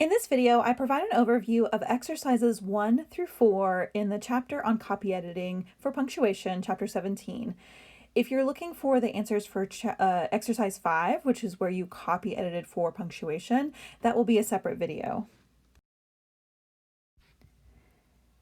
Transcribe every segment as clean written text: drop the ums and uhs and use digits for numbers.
In this video, I provide an overview of exercises 1 through 4 in the chapter on copy editing for punctuation, chapter 17. If you're looking for the answers for exercise 5, which is where you copy edited for punctuation, that will be a separate video.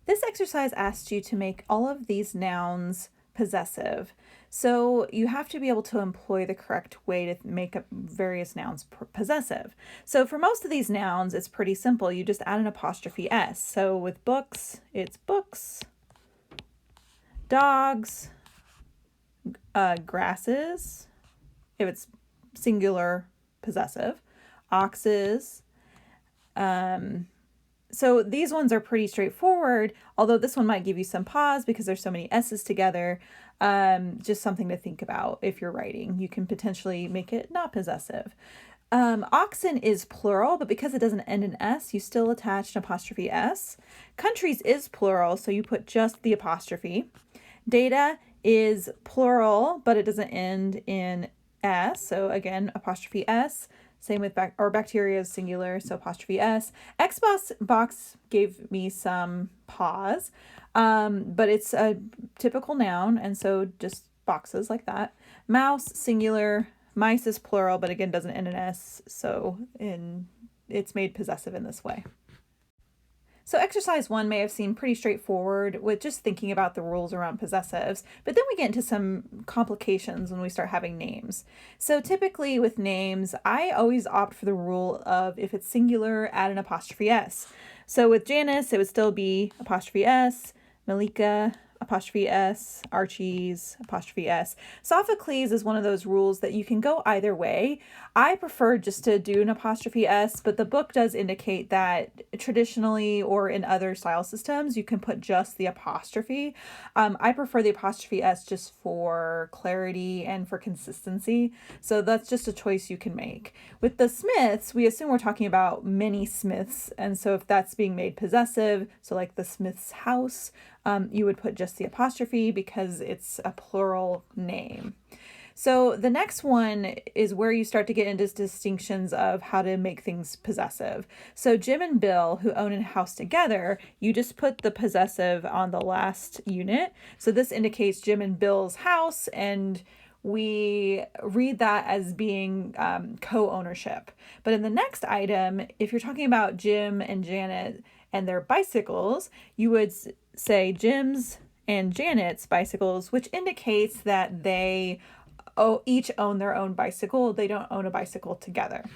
This exercise asks you to make all of these nouns possessive. So you have to be able to employ the correct way to make up various nouns possessive. So for most of these nouns, it's pretty simple. You just add an apostrophe S. So with books, it's books. Dogs, grasses, if it's singular, possessive. Oxes. So these ones are pretty straightforward, although this one might give you some pause because there's so many S's together. Just something to think about if you're writing. You can potentially make it not possessive. Oxen is plural, but because it doesn't end in S, you still attach an apostrophe S. Countries is plural, so you put just the apostrophe. Data is plural, but it doesn't end in S, so again, apostrophe S. Same with bacteria is singular, so apostrophe S. Xbox gave me some pause, but it's a typical noun, and so just boxes like that. Mouse, singular. Mice is plural, but again doesn't end in S, so it's made possessive in this way. So exercise 1 may have seemed pretty straightforward with just thinking about the rules around possessives, but then we get into some complications when we start having names. So typically with names, I always opt for the rule of if it's singular, add an apostrophe S. So with Janice, it would still be apostrophe S, Malika, apostrophe S, Archie's, apostrophe S. Sophocles is one of those rules that you can go either way. I prefer just to do an apostrophe S, but the book does indicate that traditionally or in other style systems, you can put just the apostrophe. I prefer the apostrophe S just for clarity and for consistency. So that's just a choice you can make. With the Smiths, we assume we're talking about many Smiths. And so if that's being made possessive, so like the Smith's house, you would put just the apostrophe because it's a plural name. So the next one is where you start to get into distinctions of how to make things possessive. So Jim and Bill, who own a house together, you just put the possessive on the last unit. So this indicates Jim and Bill's house, and we read that as being co-ownership. But in the next item, if you're talking about Jim and Janet and their bicycles, you would say Jim's and Janet's bicycles, which indicates that they each own their own bicycle. They don't own a bicycle together.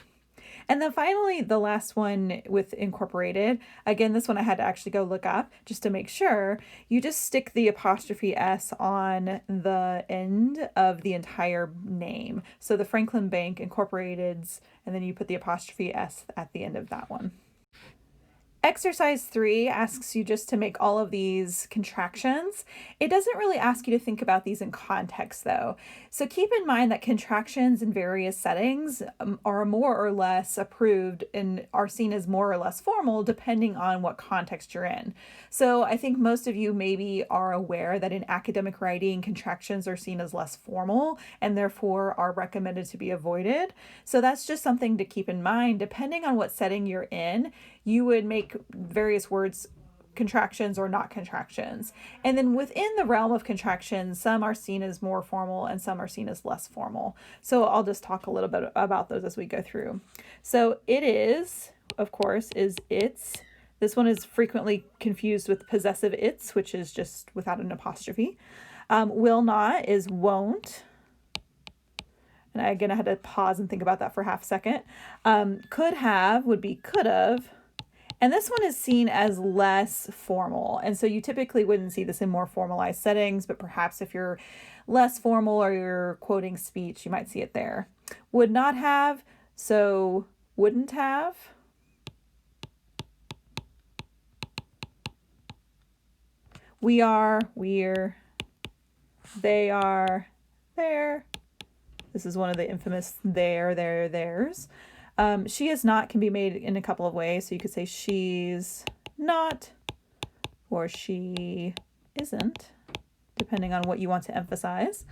And then finally, the last one with incorporated, again, this one I had to actually go look up just to make sure. You just stick the apostrophe S on the end of the entire name. So the Franklin Bank Incorporated's, and then you put the apostrophe S at the end of that one. Exercise 3 asks you just to make all of these contractions. It doesn't really ask you to think about these in context though. So keep in mind that contractions in various settings are more or less approved and are seen as more or less formal depending on what context you're in. So I think most of you maybe are aware that in academic writing, contractions are seen as less formal and therefore are recommended to be avoided. So that's just something to keep in mind. Depending on what setting you're in, you would make various words contractions or not contractions. And then within the realm of contractions, some are seen as more formal and some are seen as less formal. So I'll just talk a little bit about those as we go through. So it is, of course, is its. This one is frequently confused with possessive its, which is just without an apostrophe. Will not is won't. And again, I had to pause and think about that for half a second. Could have would be could have. And this one is seen as less formal. And so you typically wouldn't see this in more formalized settings, but perhaps if you're less formal or you're quoting speech, you might see it there. Would not have, so wouldn't have. We are, we're, they are, there. This is one of the infamous there, theirs. She is not can be made in a couple of ways. So you could say she's not or she isn't, depending on what you want to emphasize.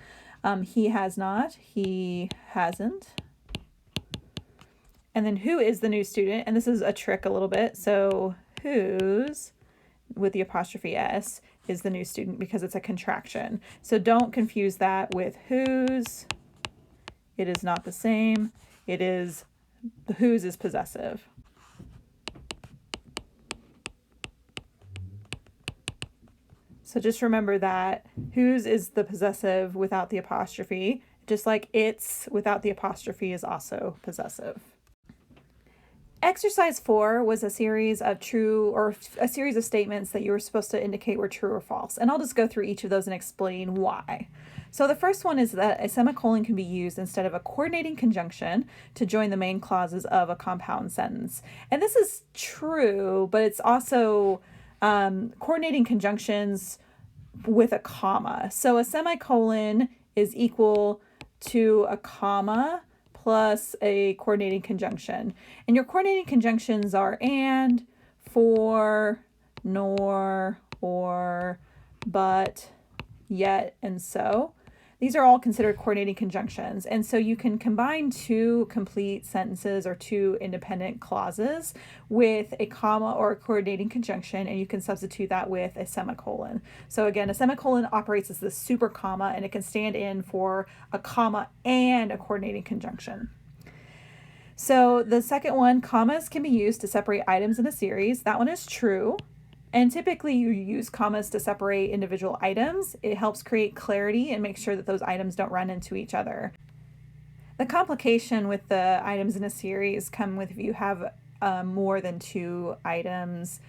He has not, he hasn't. And then who is the new student? And this is a trick a little bit. So whose, with the apostrophe S, is the new student because it's a contraction. So don't confuse that with whose. It is not the same. It is, whose is possessive. So just remember that whose is the possessive without the apostrophe, just like its without the apostrophe is also possessive. Exercise 4 was a series of a series of statements that you were supposed to indicate were true or false. And I'll just go through each of those and explain why. So the first one is that a semicolon can be used instead of a coordinating conjunction to join the main clauses of a compound sentence. And this is true, but it's also coordinating conjunctions with a comma. So a semicolon is equal to a comma plus a coordinating conjunction. And your coordinating conjunctions are and, for, nor, or, but, yet, and so. These are all considered coordinating conjunctions. And so you can combine two complete sentences or two independent clauses with a comma or a coordinating conjunction, and you can substitute that with a semicolon. So again, a semicolon operates as the super comma, and it can stand in for a comma and a coordinating conjunction. So the second one, commas can be used to separate items in a series. That one is true. And typically you use commas to separate individual items. It helps create clarity and make sure that those items don't run into each other. The complication with the items in a series come with if you have more than two items.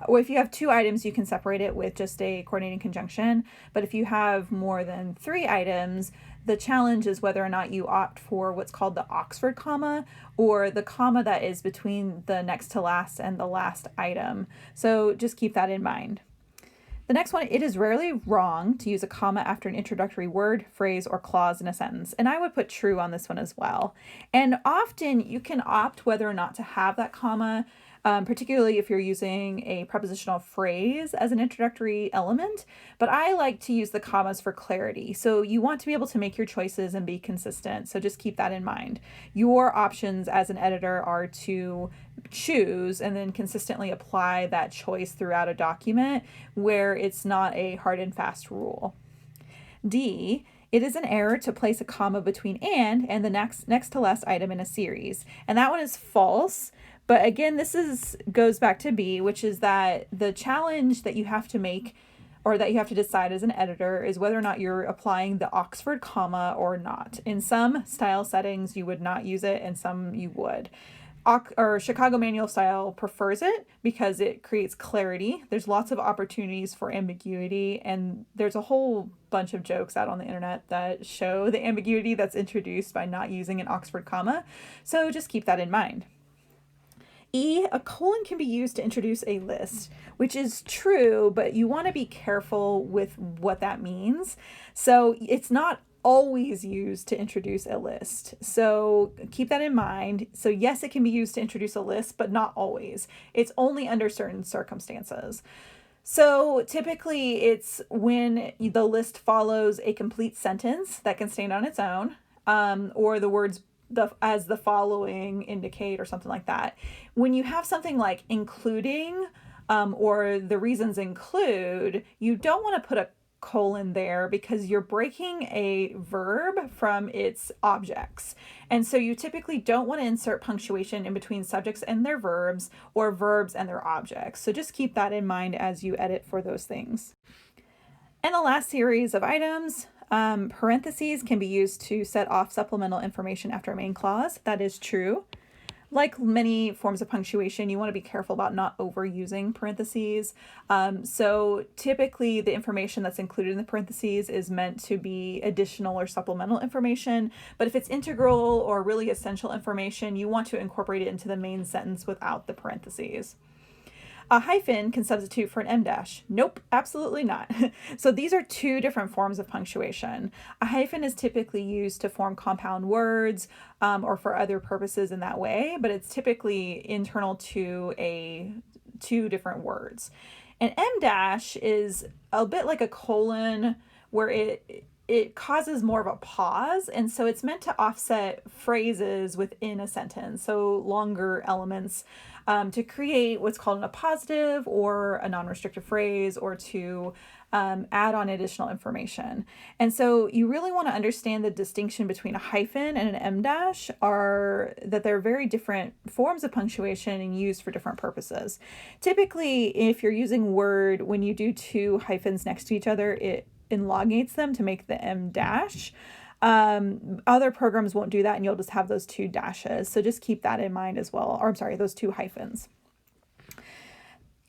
Or if you have two items, you can separate it with just a coordinating conjunction. But if you have more than three items, the challenge is whether or not you opt for what's called the Oxford comma, or the comma that is between the next to last and the last item. So just keep that in mind. The next one, it is rarely wrong to use a comma after an introductory word, phrase, or clause in a sentence. And I would put true on this one as well. And often you can opt whether or not to have that comma, particularly if you're using a prepositional phrase as an introductory element. But I like to use the commas for clarity. So you want to be able to make your choices and be consistent. So just keep that in mind. Your options as an editor are to choose and then consistently apply that choice throughout a document where it's not a hard and fast rule. D, it is an error to place a comma between and the next to last item in a series. And that one is false. But again, goes back to B, which is that the challenge that you have to make or that you have to decide as an editor is whether or not you're applying the Oxford comma or not. In some style settings, you would not use it, and some you would. Chicago Manual Style prefers it because it creates clarity. There's lots of opportunities for ambiguity, and there's a whole bunch of jokes out on the internet that show the ambiguity that's introduced by not using an Oxford comma. So just keep that in mind. E, a colon can be used to introduce a list, which is true, but you want to be careful with what that means. So it's not always used to introduce a list. So keep that in mind. So yes, it can be used to introduce a list, but not always. It's only under certain circumstances. So typically it's when the list follows a complete sentence that can stand on its own, or the words as the following indicate or something like that. When you have something like including or the reasons include, you don't want to put a colon there because you're breaking a verb from its objects. And so you typically don't want to insert punctuation in between subjects and their verbs or verbs and their objects. So just keep that in mind as you edit for those things. And the last series of items, parentheses can be used to set off supplemental information after a main clause. That is true. Like many forms of punctuation, you want to be careful about not overusing parentheses. So typically the information that's included in the parentheses is meant to be additional or supplemental information. But if it's integral or really essential information, you want to incorporate it into the main sentence without the parentheses. A hyphen can substitute for an em dash. Nope, absolutely not. So these are two different forms of punctuation. A hyphen is typically used to form compound words or for other purposes in that way, but it's typically internal to two different words. An em dash is a bit like a colon where it causes more of a pause, and so it's meant to offset phrases within a sentence, so longer elements, to create what's called a positive or a non-restrictive phrase, or to add on additional information. And so you really want to understand the distinction between a hyphen and an em dash are that they're very different forms of punctuation and used for different purposes. Typically, if you're using Word, when you do two hyphens next to each other, it elongates them to make the em dash. Other programs won't do that, and you'll just have those two dashes. So just keep that in mind as well. Or I'm sorry, those two hyphens.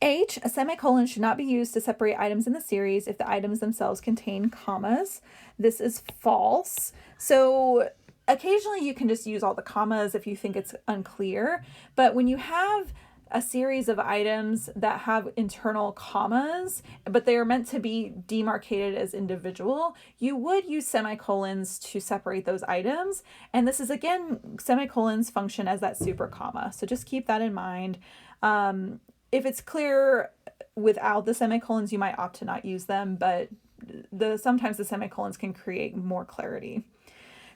H, a semicolon should not be used to separate items in the series if the items themselves contain commas. This is false. So occasionally you can just use all the commas if you think it's unclear, but when you have a series of items that have internal commas, but they are meant to be demarcated as individual, you would use semicolons to separate those items. And this is, again, semicolons function as that super comma. So just keep that in mind. If it's clear without the semicolons, you might opt to not use them, but sometimes the semicolons can create more clarity.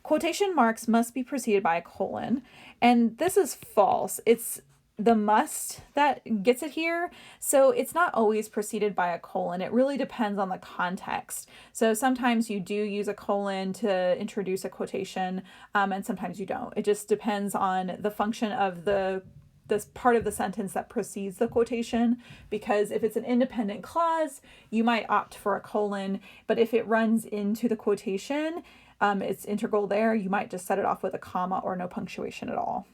Quotation marks must be preceded by a colon, and this is false. It's the must that gets it here. So it's not always preceded by a colon. It really depends on the context. So sometimes you do use a colon to introduce a quotation, and sometimes you don't. It just depends on the function of this part of the sentence that precedes the quotation, because if it's an independent clause, you might opt for a colon, but if it runs into the quotation, it's integral there, you might just set it off with a comma or no punctuation at all.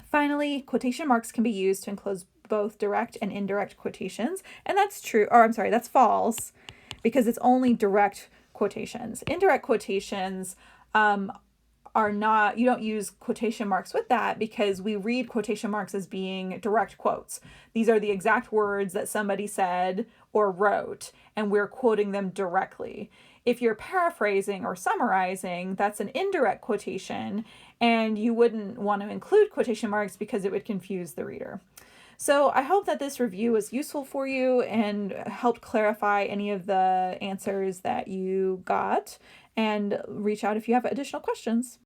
Finally, quotation marks can be used to enclose both direct and indirect quotations, and that's true, or I'm sorry, that's false, because it's only direct quotations. Indirect quotations are not, you don't use quotation marks with that, because we read quotation marks as being direct quotes. These are the exact words that somebody said or wrote, and we're quoting them directly. If you're paraphrasing or summarizing, that's an indirect quotation, and you wouldn't want to include quotation marks because it would confuse the reader. So I hope that this review was useful for you and helped clarify any of the answers that you got, and reach out if you have additional questions.